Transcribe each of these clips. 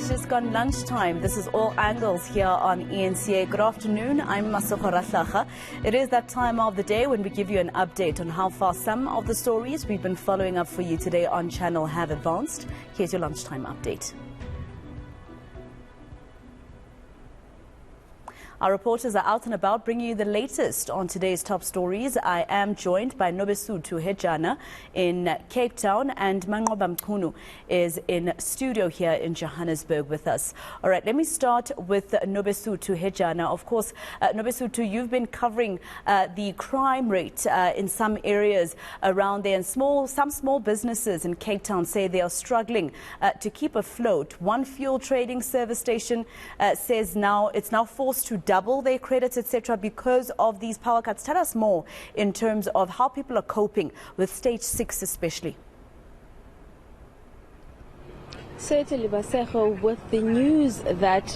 It's just gone lunchtime. This is All Angles here on eNCA. Good afternoon. I'm Masoko Ratlacha. It is that time of the day when we give you an update on how far some of the stories we've been following up for you today on channel have advanced. Here's your lunchtime update. Our reporters are out and about bringing you the latest on today's top stories. I am joined by Nobesuthu Hejana in Cape Town, and Manqoba Mchunu is in studio here in Johannesburg with us. All right, let me start with Nobesuthu Hejana. Of course, Nobesuthu, you've been covering the crime rate in some areas around there, and some small businesses in Cape Town say they are struggling to keep afloat. One fuel trading service station says it's now forced to double their credits, etc., because of these power cuts. Tell us more in terms of how people are coping with stage 6 especially. Certainly, Basejo, with the news that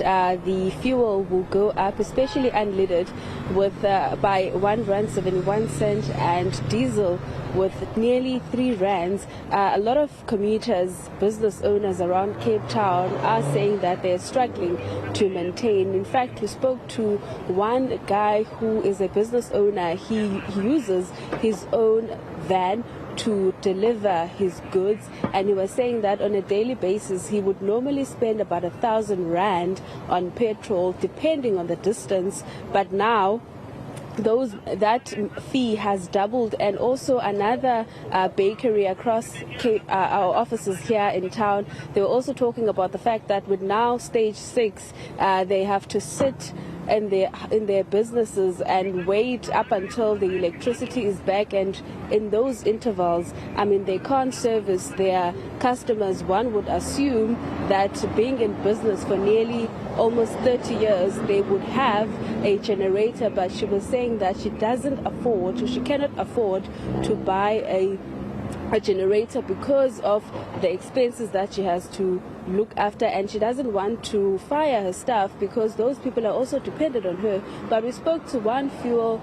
the fuel will go up, especially unleaded, with by R1.71 and diesel with nearly R3, a lot of commuters, business owners around Cape Town are saying that they're struggling to maintain. In fact, we spoke to one guy who is a business owner. He uses his own van to deliver his goods, and he was saying that on a daily basis he would normally spend about R1,000 on petrol depending on the distance, but now that fee has doubled. And also another bakery across our offices here in town, they were also talking about the fact that with now stage 6 they have to sit in their businesses and wait up until the electricity is back, and in those intervals, I mean, they can't service their customers. One would assume that being in business for nearly almost 30 years, they would have a generator, but she was saying that she cannot afford to buy a generator because of the expenses that she has to look after, and she doesn't want to fire her staff because those people are also dependent on her. But we spoke to one fuel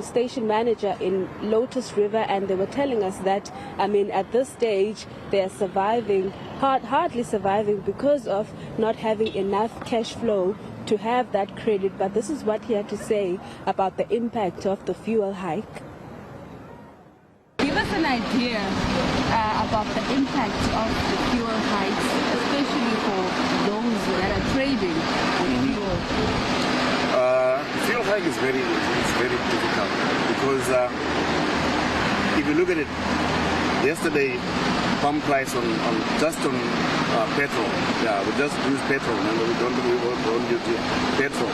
station manager in Lotus River, and they were telling us that, I mean, at this stage they're surviving, hardly surviving, because of not having enough cash flow to have that credit. But this is what he had to say about the impact of the fuel hike. Give us an idea about the impact of the fuel hikes, especially for those that are trading with fuel. Fuel hike is very difficult because if you look at it, yesterday pump price on petrol, we just use petrol, and we don't use petrol.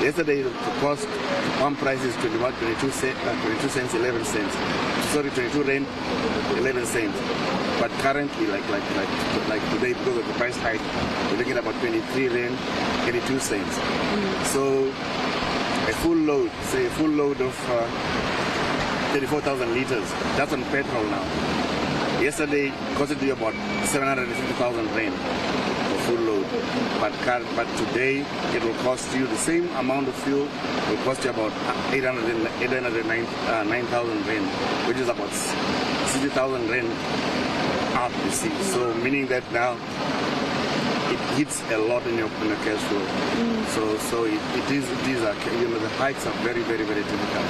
Yesterday, the cost pump price is 22 cents, 11 cents. Sorry, 22 rand, 11 cents. But currently, like today, because of the price hike, we're looking at about 23 rand, 82 cents. So a full load, say a full load of 34,000 liters, that's on petrol now. Yesterday, it costed you about 750,000 rand. Full load, but today it will cost you the same amount of fuel. It will cost you about 9,000 rand, which is about 60,000 rand up, you see. So meaning that now it hits a lot in your cash flow. So it is the hikes are very difficult,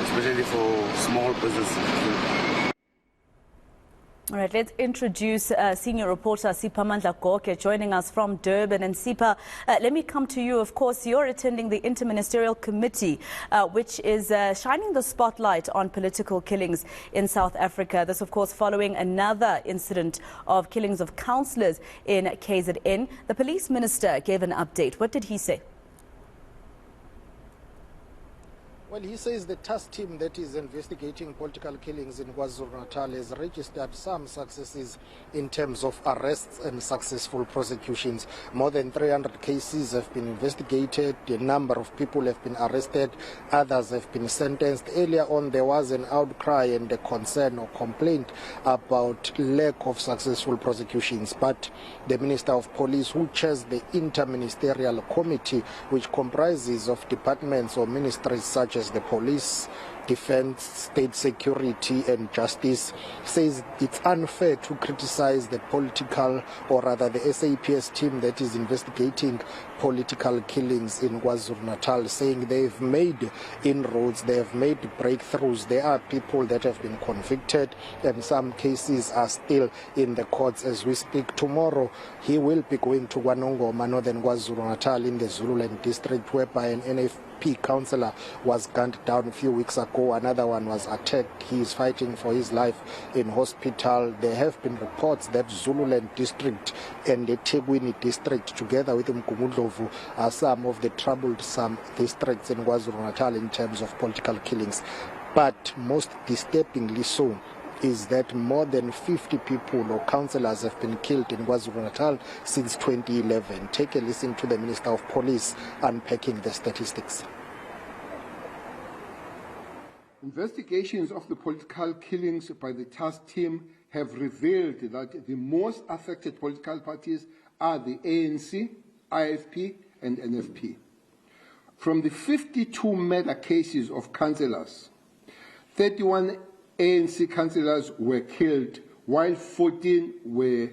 especially for small businesses. All right, let's introduce senior reporter Sipha Mandla-Goke joining us from Durban. And Sipha, let me come to you. Of course, you're attending the Interministerial Committee, which is shining the spotlight on political killings in South Africa. This, of course, following another incident of killings of councillors in KZN. The police minister gave an update. What did he say? Well, he says the task team that is investigating political killings in KwaZulu-Natal has registered some successes in terms of arrests and successful prosecutions. More than 300 cases have been investigated. A number of people have been arrested. Others have been sentenced. Earlier on, there was an outcry and a concern or complaint about lack of successful prosecutions. But the Minister of Police, who chairs the Interministerial Committee, which comprises of departments or ministries such as the police, Defense, State Security and Justice, says it's unfair to criticize the political, or rather the SAPS team that is investigating political killings in KwaZulu-Natal, saying they've made inroads, they have made breakthroughs. There are people that have been convicted and some cases are still in the courts as we speak. Tomorrow he will be going to KwaNongoma, northern KwaZulu-Natal, in the Zululand district, whereby an NFP councillor was gunned down a few weeks ago. Another one was attacked. He is fighting for his life in hospital. There have been reports that Zululand district and the Tegwini district, together with Mgungundlovu, are some of the troubled districts in KwaZulu-Natal in terms of political killings. But most disturbingly so is that more than 50 people or councillors have been killed in KwaZulu-Natal since 2011. Take a listen to the Minister of Police unpacking the statistics. Investigations of the political killings by the task team have revealed that the most affected political parties are the ANC, IFP and NFP. From the 52 murder cases of councillors, 31 ANC councillors were killed, while 14 were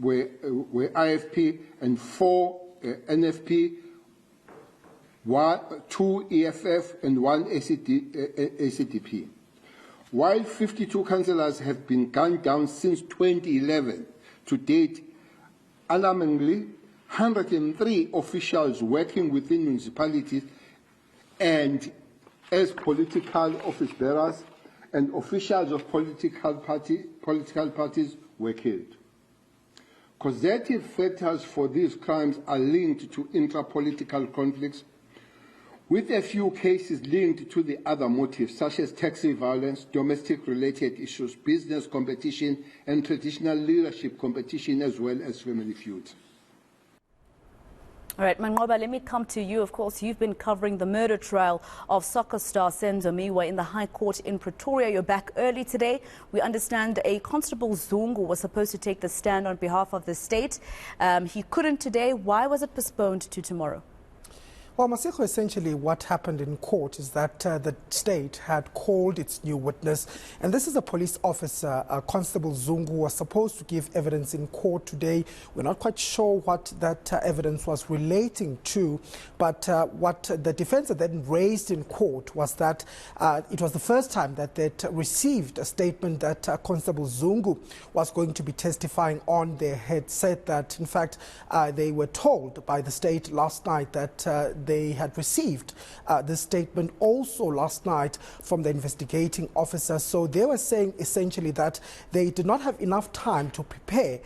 IFP and 4 NFP, 2 EFF and 1 ACDP. While 52 councillors have been gunned down since 2011, to date, alarmingly, 103 officials working within municipalities and as political office bearers and officials of political parties were killed. Causative factors for these crimes are linked to intra-political conflicts, with a few cases linked to the other motives, such as taxi violence, domestic-related issues, business competition, and traditional leadership competition, as well as family feuds. All right, Manqoba, let me come to you. Of course, you've been covering the murder trial of soccer star Senzo Miwa in the High Court in Pretoria. You're back early today. We understand a Constable Zungu was supposed to take the stand on behalf of the state. He couldn't today. Why was it postponed to tomorrow? Well, Maseko, essentially what happened in court is that the state had called its new witness, and this is a police officer, Constable Zungu, was supposed to give evidence in court today. We're not quite sure what that evidence was relating to, but what the defense had then raised in court was that it was the first time that they'd received a statement that Constable Zungu was going to be testifying on. They had said that, in fact, they were told by the state last night that they had received this statement also last night from the investigating officer. So they were saying essentially that they did not have enough time to prepare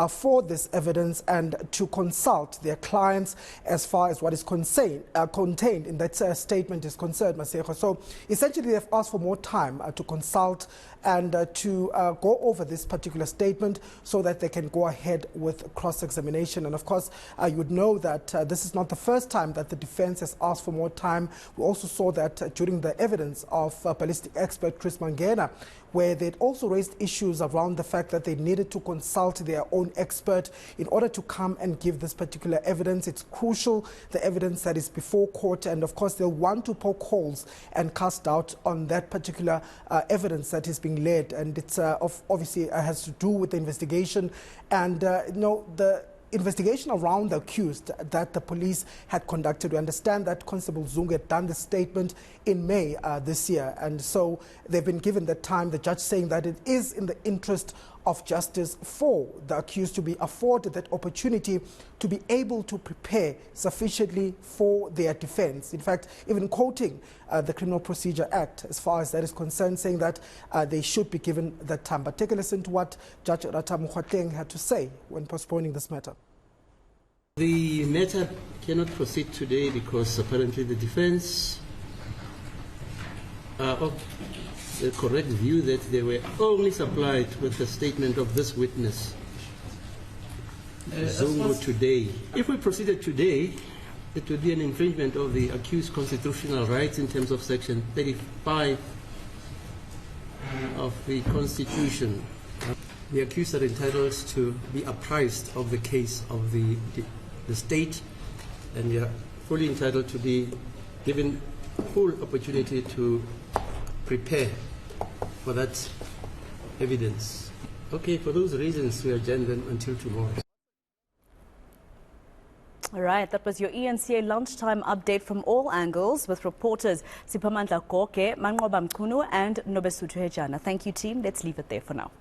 for this evidence and to consult their clients as far as what is contained in that statement is concerned, Maseko. So essentially they've asked for more time to consult and to go over this particular statement so that they can go ahead with cross-examination. And of course, you would know that this is not the first time that the defense has asked for more time. We also saw that during the evidence of ballistic expert Chris Mangena, where they'd also raised issues around the fact that they needed to consult their own expert in order to come and give this particular evidence. It's crucial, the evidence that is before court, and of course they'll want to poke holes and cast doubt on that particular evidence that is being led, and it's obviously has to do with the investigation and the investigation around the accused that the police had conducted. We understand that Constable Zungu had done the statement in May this year, and so they've been given the time, the judge saying that it is in the interest of justice for the accused to be afforded that opportunity to be able to prepare sufficiently for their defense. In fact, even quoting the Criminal Procedure Act as far as that is concerned, saying that they should be given that time. But take a listen to what Judge Rata Mokgoteng had to say when postponing this matter. The matter cannot proceed today because apparently the defense of the correct view that they were only supplied with the statement of this witness, Zungu, today. If we proceeded today, it would be an infringement of the accused's constitutional rights in terms of Section 35 of the Constitution. The accused are entitled to be apprised of the case of the state, and they are fully entitled to be given full opportunity to prepare for that evidence. Okay, for those reasons, we adjourn them until tomorrow. All right, that was your eNCA lunchtime update from all angles with reporters Siphamandla Goke, Manqoba Mchunu and Nobesuthu Hejana. Thank you, team. Let's leave it there for now.